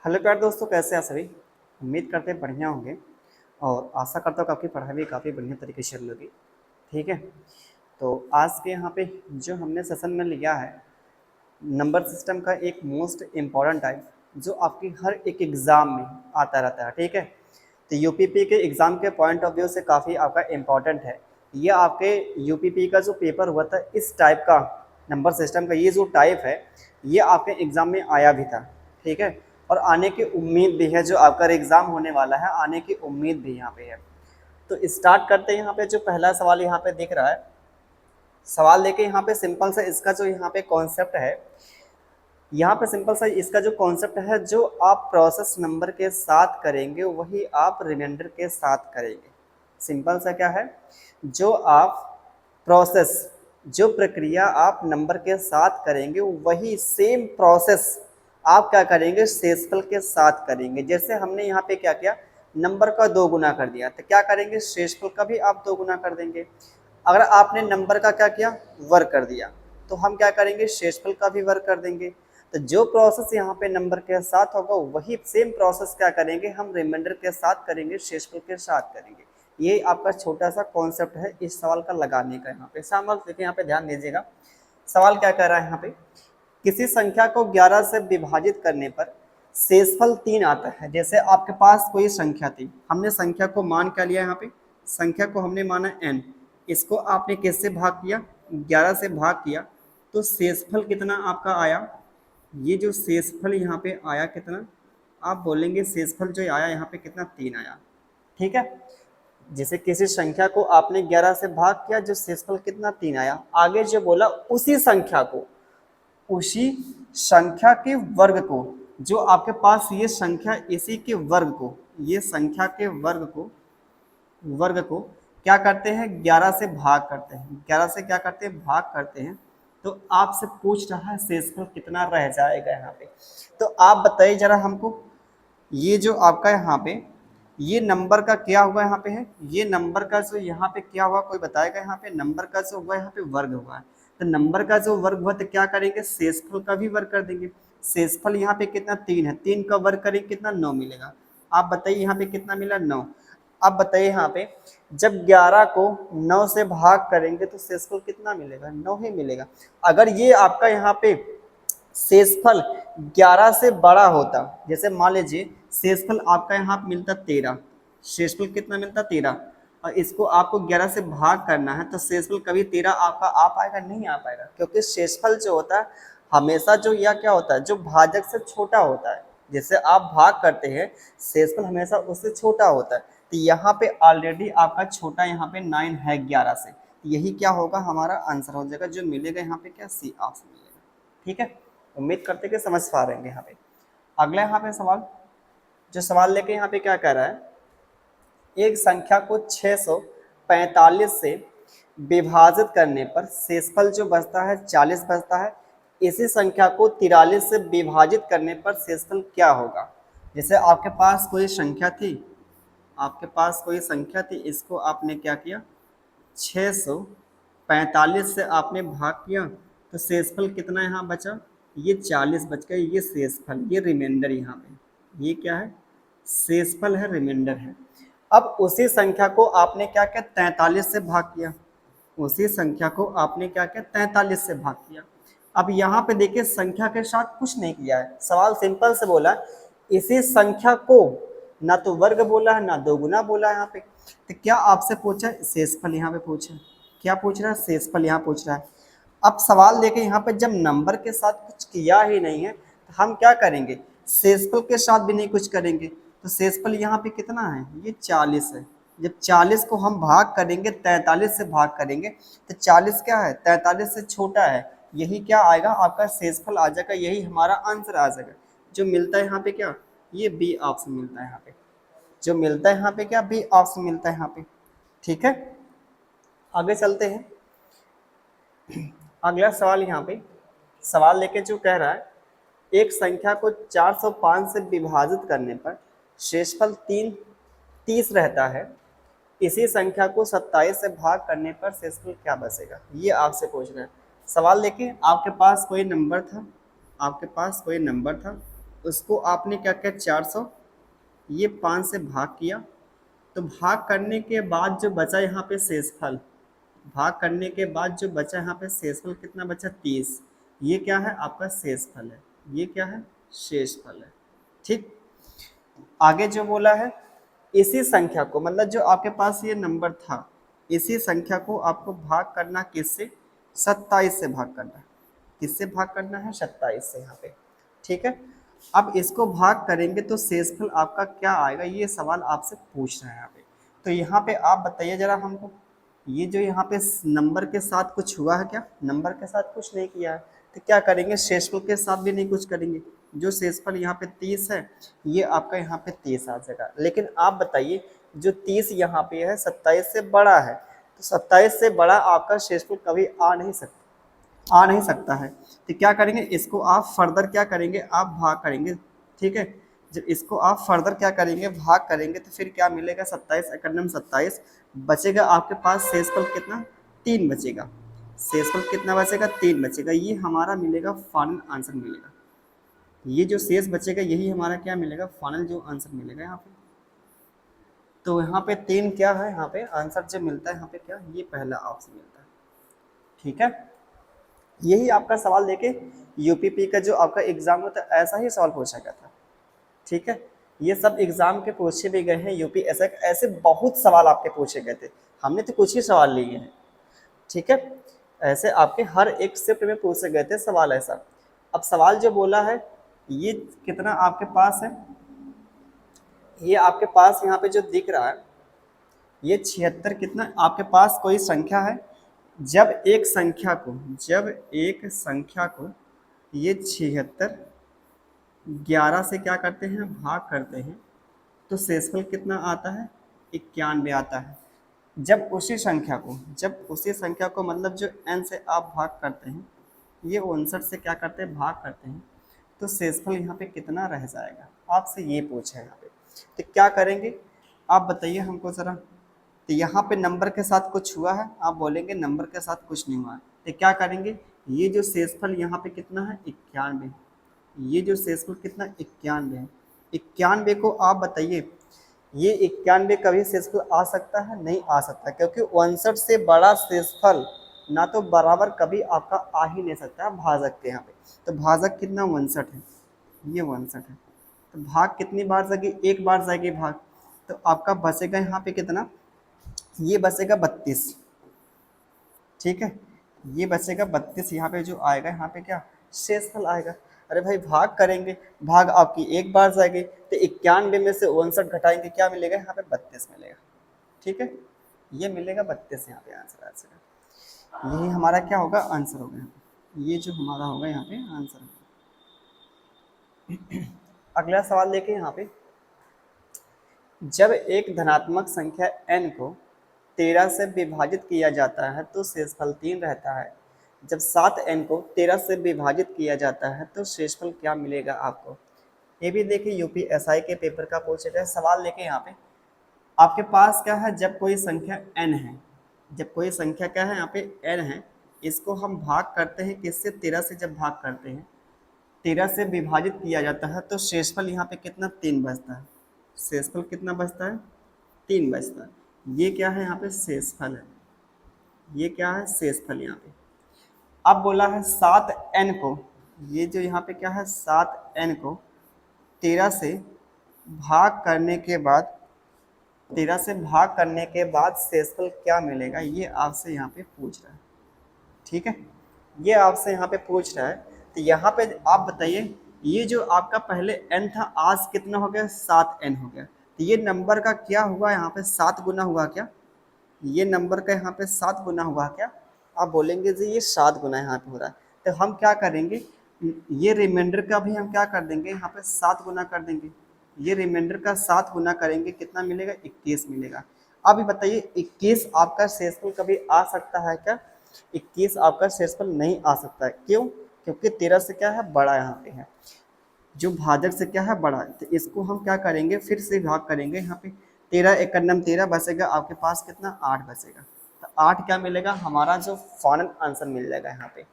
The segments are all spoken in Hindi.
हेलो प्यारे दोस्तों, कैसे हैं सभी। उम्मीद करते हैं बढ़िया होंगे और आशा करता हूँ कि आपकी पढ़ाई भी काफ़ी बढ़िया तरीके से चल रही। ठीक है, तो आज के यहाँ पे जो हमने सेशन में लिया है नंबर सिस्टम का एक मोस्ट इम्पॉर्टेंट टाइप जो आपकी हर एक एग्ज़ाम में आता रहता है। ठीक है, तो यूपीपी के एग्ज़ाम के पॉइंट ऑफ व्यू से काफ़ी आपका इम्पॉर्टेंट है। ये आपके यूपीपी का जो पेपर हुआ था इस टाइप का नंबर सिस्टम का ये जो टाइप है ये आपके एग्ज़ाम में आया भी था। ठीक है, और आने की उम्मीद भी है, जो आपका एग्ज़ाम होने वाला है आने की उम्मीद भी यहाँ पे है। तो स्टार्ट करते हैं। यहाँ पे जो पहला सवाल यहाँ पे दिख रहा है, सवाल लेके यहाँ पे सिंपल सा इसका जो यहाँ पे कॉन्सेप्ट है, यहाँ पे सिंपल सा इसका जो कॉन्सेप्ट है, जो आप प्रोसेस नंबर के साथ करेंगे वही आप रिमाइंडर के साथ करेंगे। सिंपल सा क्या है, जो आप प्रोसेस, जो प्रक्रिया आप नंबर के साथ करेंगे वही सेम प्रोसेस आप क्या करेंगे शेषफल के साथ करेंगे। जैसे हमने यहाँ पे क्या किया, नंबर का 2 गुना कर दिया, तो क्या करेंगे शेषफल का भी आप 2 गुना कर देंगे। अगर आपने नंबर का क्या किया वर्ग कर दिया, तो हम क्या करेंगे शेषफल का भी वर्ग कर देंगे। तो जो प्रोसेस यहाँ पे नंबर के साथ होगा वही सेम प्रोसेस क्या करेंगे हम रिमाइंडर के साथ करेंगे, शेषफल के साथ करेंगे। ये आपका छोटा सा कॉन्सेप्ट है इस सवाल का लगाने का। यहाँ पे सवाल देखिए, यहाँ पे ध्यान दीजिएगा। सवाल क्या कह रहा है यहाँ पे, किसी संख्या को 11 से विभाजित करने पर शेषफल 3 आता है। जैसे आपके पास कोई संख्या थी, हमने संख्या को मान क्या लिया, यहाँ पे संख्या को हमने माना n, इसको आपने किससे भाग किया 11 से भाग किया, तो शेषफल कितना आपका आया। ये जो शेषफल यहाँ पे आया कितना, आप बोलेंगे शेषफल जो आया यहाँ पे कितना 3 आया। ठीक है, जैसे किसी संख्या को आपने 11 से भाग किया, जो शेषफल कितना 3 आया। आगे जो बोला उसी संख्या को, उसी संख्या के वर्ग को, जो आपके पास ये संख्या इसी के वर्ग को, ये संख्या के वर्ग को क्या करते हैं 11 से भाग करते हैं। 11 से क्या करते हैं भाग करते हैं। तो आपसे पूछ रहा है शेषफल कितना रह जाएगा यहाँ पे। तो आप बताइए जरा हमको, ये जो आपका यहाँ पे ये नंबर का क्या हुआ यहाँ पे है, ये नंबर का जो यहाँ पे क्या हुआ कोई बताएगा। यहाँ पे नंबर का जो हुआ यहाँ पे वर्ग हुआ है, तो नंबर का जो वर्ग हुआ तो क्या करेंगे शेषफल का भी वर्ग कर देंगे। शेषफल यहाँ पे कितना 3 है, 3 का वर्ग करेंगे कितना 9 मिलेगा। आप बताइए यहाँ पे कितना मिला 9। अब बताइए यहाँ पे जब 11 को 9 से भाग करेंगे तो शेषफल कितना मिलेगा 9 ही मिलेगा। अगर ये आपका यहाँ पे शेषफल 11 से बड़ा होता, जैसे मान लीजिए शेषफल आपका यहाँ पे मिलता 13, शेषफल कितना मिलता 13, और इसको आपको 11 से भाग करना है, तो शेषफल कभी 13 आपका आ पाएगा नहीं आ पाएगा, क्योंकि शेषफल जो होता है हमेशा जो यह क्या होता है जो भाजक से छोटा होता है। जैसे आप भाग करते हैं शेषफल हमेशा उससे छोटा होता है, तो यहाँ पे ऑलरेडी आपका छोटा यहाँ पे 9 है 11 से, यही क्या होगा हमारा आंसर हो जाएगा, जो मिलेगा यहाँ पे क्या सी ऑप्शन मिलेगा। ठीक है, उम्मीद करते कि समझ पा रहे हैं यहाँ पे। अगला यहाँ पे सवाल, जो सवाल लेके यहाँ पे क्या कह रहा है, एक संख्या को 645 से विभाजित करने पर शेषफल जो बचता है 40 बचता है। इसी संख्या को 43 से विभाजित करने पर शेषफल क्या होगा। जैसे आपके पास कोई संख्या थी, आपके पास कोई संख्या थी, इसको आपने क्या किया 645 से आपने भाग किया, तो शेषफल कितना यहाँ बचा, ये 40 बच गया, ये शेषफल, ये रिमाइंडर यहाँ पे ये क्या है शेषफल है, रिमाइंडर है। अब उसी संख्या को आपने क्या किया 43 से भाग किया, उसी संख्या को आपने क्या किया 43 से भाग किया। अब यहाँ पे देखिए संख्या के साथ कुछ नहीं किया है, सवाल सिंपल से बोला इसी संख्या को, ना तो वर्ग बोला है ना दो गुना बोला है यहाँ पे। तो क्या आपसे पूछा शेषफल, यहाँ पे पूछा क्या पूछ रहा है शेषफल यहाँ पूछ रहा है। अब सवाल देखें यहाँ पे जब नंबर के साथ कुछ किया ही नहीं है तो हम क्या करेंगे शेषफल के साथ भी नहीं कुछ करेंगे। तो शेषफल यहाँ पे कितना है ये 40 है। जब 40 को हम भाग करेंगे 43 से भाग करेंगे, तो 40 क्या है 43 से छोटा है, यही क्या आएगा आपका शेषफल आ जाएगा, यही हमारा आंसर आ जाएगा। जो मिलता है यहाँ पे क्या, ये बी ऑप्शन मिलता है यहाँ पे, जो मिलता है यहाँ पे क्या बी ऑप्शन मिलता है यहाँ पे। ठीक है, आगे चलते हैं। अगला सवाल यहाँ पे सवाल लेके जो कह रहा है, एक संख्या को 405 से विभाजित करने पर शेषफल 30 रहता है। इसी संख्या को 27 से भाग करने पर शेषफल क्या बचेगा, ये आपसे पूछ रहे हैं। सवाल देखिए आपके पास कोई नंबर था, आपके पास कोई नंबर था, उसको आपने क्या किया 400, ये 5 से भाग किया, तो भाग करने के बाद जो बचा यहाँ पे शेषफल, भाग करने के बाद जो बचा यहाँ पे शेषफल कितना बचा 30, ये क्या है आपका शेषफल है, ये क्या है शेषफल है। ठीक, आगे जो बोला है इसी संख्या को, मतलब जो आपके पास ये नंबर था, इसी संख्या को आपको भाग करना किससे, 27 से भाग करना, किससे भाग करना है 27 से यहाँ पे। ठीक है, अब इसको भाग करेंगे तो शेषफल आपका क्या आएगा, ये सवाल आपसे पूछ रहे हैं यहाँ पे। तो यहाँ पे आप बताइए जरा हमको, ये जो यहाँ पे नंबर के साथ कुछ हुआ है क्या, नंबर के साथ कुछ नहीं किया है, तो क्या करेंगे शेषफल के साथ भी नहीं कुछ करेंगे। जो शेषफल यहाँ पे 30 है, ये आपका यहाँ पे 30 आ जाएगा। लेकिन आप बताइए जो 30 यहाँ पे है 27 से बड़ा है, तो 27 से बड़ा आपका शेषफल कभी आ नहीं सकता है। तो क्या करेंगे, इसको आप फर्दर क्या करेंगे, आप भाग करेंगे। ठीक है, जब इसको आप फर्दर क्या करेंगे, भाग करेंगे, तो फिर क्या मिलेगा 27 एकम 27 बचेगा आपके पास शेषफल कितना 3 बचेगा। शेषफल कितना बचेगा 3 बचेगा, ये हमारा मिलेगा फाइनल आंसर मिलेगा। ये जो शेष बचेगा यही हमारा क्या मिलेगा फाइनल जो आंसर मिलेगा यहाँ पे। तो यहाँ पे 3 क्या है, यहाँ पे आंसर जो मिलता है यहाँ पे क्या, ये पहला ऑप्शन मिलता है। ठीक है, यही आपका सवाल देके यूपीपी का जो आपका एग्जाम होता है ऐसा ही सवाल पूछा गया था। ठीक है, ये सब एग्जाम के पूछे भी गए हैं यूपी ऐसे बहुत सवाल आपके पूछे गए थे, हमने तो कुछ ही सवाल लिए हैं। ठीक है, ऐसे आपके हर एक शिफ्ट में पूछे गए थे सवाल ऐसा। अब सवाल जो बोला है ये कितना आपके पास है, ये आपके पास यहाँ पे जो दिख रहा है ये 76 कितना आपके पास कोई संख्या है, जब एक संख्या को, जब एक संख्या को ये 76 11 से क्या करते हैं भाग करते हैं, तो शेषफल कितना आता है 91 आता है। जब उसी संख्या को, जब उसी संख्या को मतलब जो n से आप भाग करते हैं, ये 59 से क्या करते हैं भाग करते हैं, तो शेषफल यहाँ पे कितना रह जाएगा, आपसे ये पूछा है यहाँ पे। तो क्या करेंगे आप बताइए हमको ज़रा। तो यहाँ पे नंबर के साथ कुछ हुआ है, आप बोलेंगे नंबर के साथ कुछ नहीं हुआ है, तो क्या करेंगे, ये जो शेषफल यहाँ पे कितना है 91, ये जो शेषफल कितना 91 है, 91 को आप बताइए ये 91 कभी शेषफल आ सकता है, नहीं आ सकता, क्योंकि 59 से बड़ा शेषफल ना तो बराबर कभी आपका आ ही नहीं सकता है भाजक के यहाँ पे। तो भाजक कितना 59 है, ये 59 है, तो भाग कितनी बार जाएगी, एक बार जाएगी भाग, तो आपका बचेगा यहाँ पे कितना, ये बचेगा 32। ठीक है, ये बचेगा 32, यहाँ पे जो आएगा यहाँ पे क्या शेषफल आएगा। अरे भाई भाग करेंगे, भाग आपकी एक बार जाएगी, तो 91 में से 59 घटाएंगे क्या मिलेगा यहाँ पे 32 मिलेगा। ठीक है, ये मिलेगा 32 यहाँ पे आंसर आ जाएगा। यही हमारा क्या होगा आंसर होगा, ये जो हमारा होगा यहाँ पे आंसर होगा। अगला सवाल देखें यहाँ पे, जब एक धनात्मक संख्या n को 13 से विभाजित किया जाता है तो शेषफल 3 रहता है। जब 7n को 13 से विभाजित किया जाता है तो शेषफल क्या मिलेगा आपको। ये भी देखिए यूपीएसआई के पेपर का पूछे गए सवाल। लेके यहाँ पे आपके पास क्या है, जब कोई संख्या n है, जब कोई संख्या क्या है यहाँ पे n है, इसको हम भाग करते हैं किससे 13 से, जब भाग करते हैं 13 से विभाजित किया जाता है तो शेषफल यहाँ पे कितना 3 बचता है। शेषफल कितना बचता है 3 बचता है। ये क्या है यहाँ पे शेषफल है, ये क्या है शेषफल यहाँ पे। अब बोला है 7n को, ये जो यहाँ पे क्या है 7n को 13 से भाग करने के बाद, 13 से भाग करने के बाद शेषफल क्या मिलेगा, ये आपसे यहाँ पे पूछ रहा है। ठीक है, ये आपसे यहाँ पे पूछ रहा है। तो यहाँ पे आप बताइए ये जो आपका पहले n था आज कितना हो गया 7n हो गया, तो ये नंबर का क्या हुआ यहाँ पे 7 गुना हुआ क्या, ये नंबर का यहाँ पे 7 गुना हुआ क्या। आप बोलेंगे जी ये 7 गुना यहाँ पे हो रहा है, तो हम क्या करेंगे, ये रिमाइंडर का भी हम क्या कर देंगे यहाँ पे 7 गुना कर देंगे। ये रिमाइंडर का 7 गुना करेंगे कितना मिलेगा 21 मिलेगा। अब बताइए 21 आपका शेषफल कभी आ सकता है क्या, 21 आपका शेषफल नहीं आ सकता है। क्यों, क्योंकि 13 से क्या है बड़ा यहाँ पे है, जो भाजक से क्या है बड़ा है। तो इसको हम क्या करेंगे फिर से भाग करेंगे यहाँ पे 13 एकम 13 बचेगा आपके पास कितना 8 बचेगा। तो 8 क्या मिलेगा हमारा जो फाइनल आंसर मिल जाएगा यहाँ पे,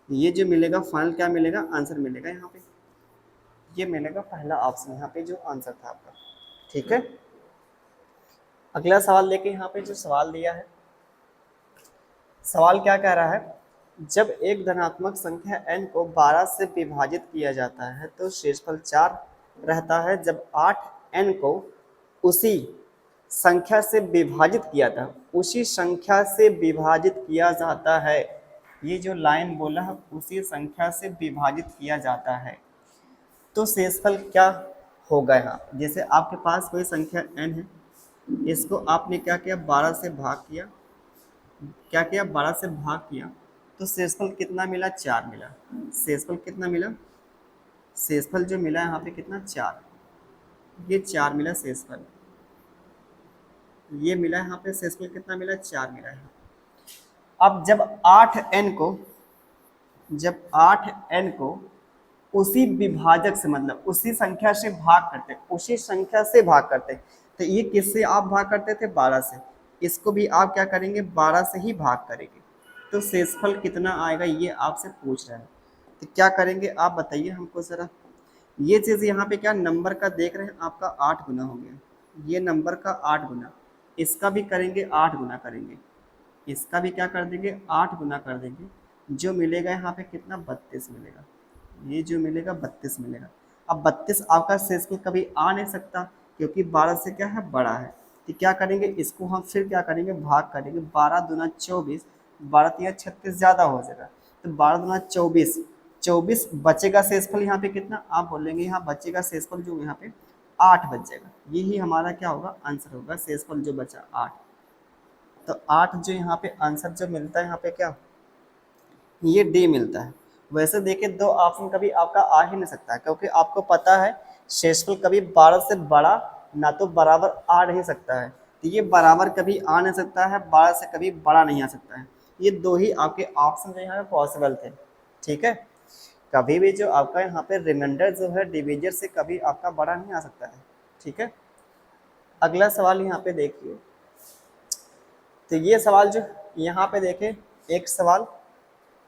ये जो मिलेगा फाइनल क्या मिलेगा आंसर मिलेगा यहाँ पे। ये मिलेगा पहला ऑप्शन यहाँ पे जो आंसर था आपका। ठीक है, अगला सवाल लेके यहाँ पे जो सवाल दिया है, सवाल क्या कह रहा है, जब एक धनात्मक संख्या n को 12 से विभाजित किया जाता है तो शेषफल 4 रहता है। जब 8n को उसी संख्या से विभाजित किया था, उसी संख्या से विभाजित किया जाता है, ये जो लाइन बोला है उसी संख्या से विभाजित किया जाता है, तो शेषफल क्या होगा। यहाँ जैसे आपके पास कोई संख्या n है, इसको आपने क्या किया, 12 से भाग किया, क्या किया, 12 से भाग किया, तो शेषफल कितना मिला, 4 मिला। शेषफल कितना मिला, शेषफल जो मिला यहाँ पे कितना, 4, ये 4 मिला शेषफल, ये मिला यहाँ पे शेषफल कितना मिला, 4 मिला है। अब जब 8n को, जब 8n को उसी विभाजक से, मतलब उसी संख्या से भाग करते, उसी संख्या से भाग करते, तो ये किससे आप भाग करते थे, 12 से, इसको भी आप क्या करेंगे, 12 से ही भाग करेंगे, तो शेषफल कितना आएगा ये आपसे पूछ रहा है। तो क्या करेंगे आप बताइए हमको ज़रा। ये चीज़ यहाँ पे क्या नंबर का देख रहे हैं, आपका 8 गुना हो गया, ये नंबर का 8 गुना, इसका भी करेंगे 8 गुना करेंगे, इसका भी क्या कर देंगे, 8 गुना कर देंगे, जो मिलेगा यहाँ पे कितना, 32 मिलेगा, ये जो मिलेगा 32 मिलेगा। अब 32 आपका शेषफल कभी आ नहीं सकता, क्योंकि 12 से क्या है, बड़ा है, तो क्या करेंगे, इसको हम फिर क्या करेंगे, भाग करेंगे, 12 दूना 24, 12 तिया 36 ज़्यादा हो जाएगा, तो 12 दूना 24, 24 बचेगा शेषफल यहाँ पे कितना, आप बोलेंगे यहाँ बचेगा शेषफल जो यहाँ पे 8 बचेगा, यही हमारा क्या होगा, आंसर होगा, शेषफल जो बचा 8। तो 8 जो यहाँ पे आंसर जो मिलता है यहाँ पे क्या, ये डी मिलता है। वैसे देखिए दो ऑप्शन कभी आपका आ ही नहीं सकता है, क्योंकि आपको पता है शेषफल कभी 12 से बड़ा ना तो बराबर आ नहीं सकता है, तो ये बराबर कभी आ नहीं सकता है, 12 से कभी बड़ा नहीं आ सकता है, ये दो ही आपके ऑप्शन जो यहाँ पे पॉसिबल थे। ठीक है, कभी भी जो आपका यहाँ पे रिमाइंडर जो है डिविजर से कभी आपका बड़ा नहीं आ सकता है। ठीक है, अगला सवाल यहाँ पे देखिए, तो ये सवाल जो यहाँ पे देखें, एक सवाल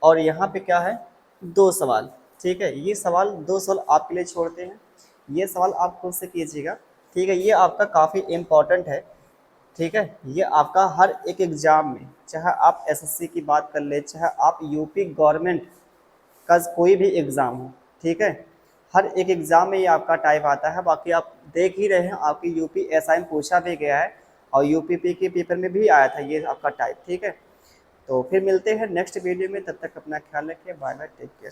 और यहाँ पे क्या है, 2 सवाल। ठीक है, ये सवाल 2 सवाल आपके लिए छोड़ते हैं, ये सवाल आप खुद से कीजिएगा। ठीक है, ये आपका काफ़ी इम्पोर्टेंट है। ठीक है, ये आपका हर एक एग्ज़ाम में, चाहे आप एसएससी की बात कर ले, चाहे आप यूपी गवर्नमेंट का कोई भी एग्ज़ाम हो, ठीक है, हर एक एग्ज़ाम में ये आपका टाइप आता है। बाकी आप देख ही रहे हैं, आपकी यूपी एसआई में पूछा भी गया है और यूपीपी के पेपर में भी आया था ये आपका टाइप। ठीक है, तो फिर मिलते हैं नेक्स्ट वीडियो में, तब तक अपना ख्याल रखिए, बाय बाय, टेक केयर।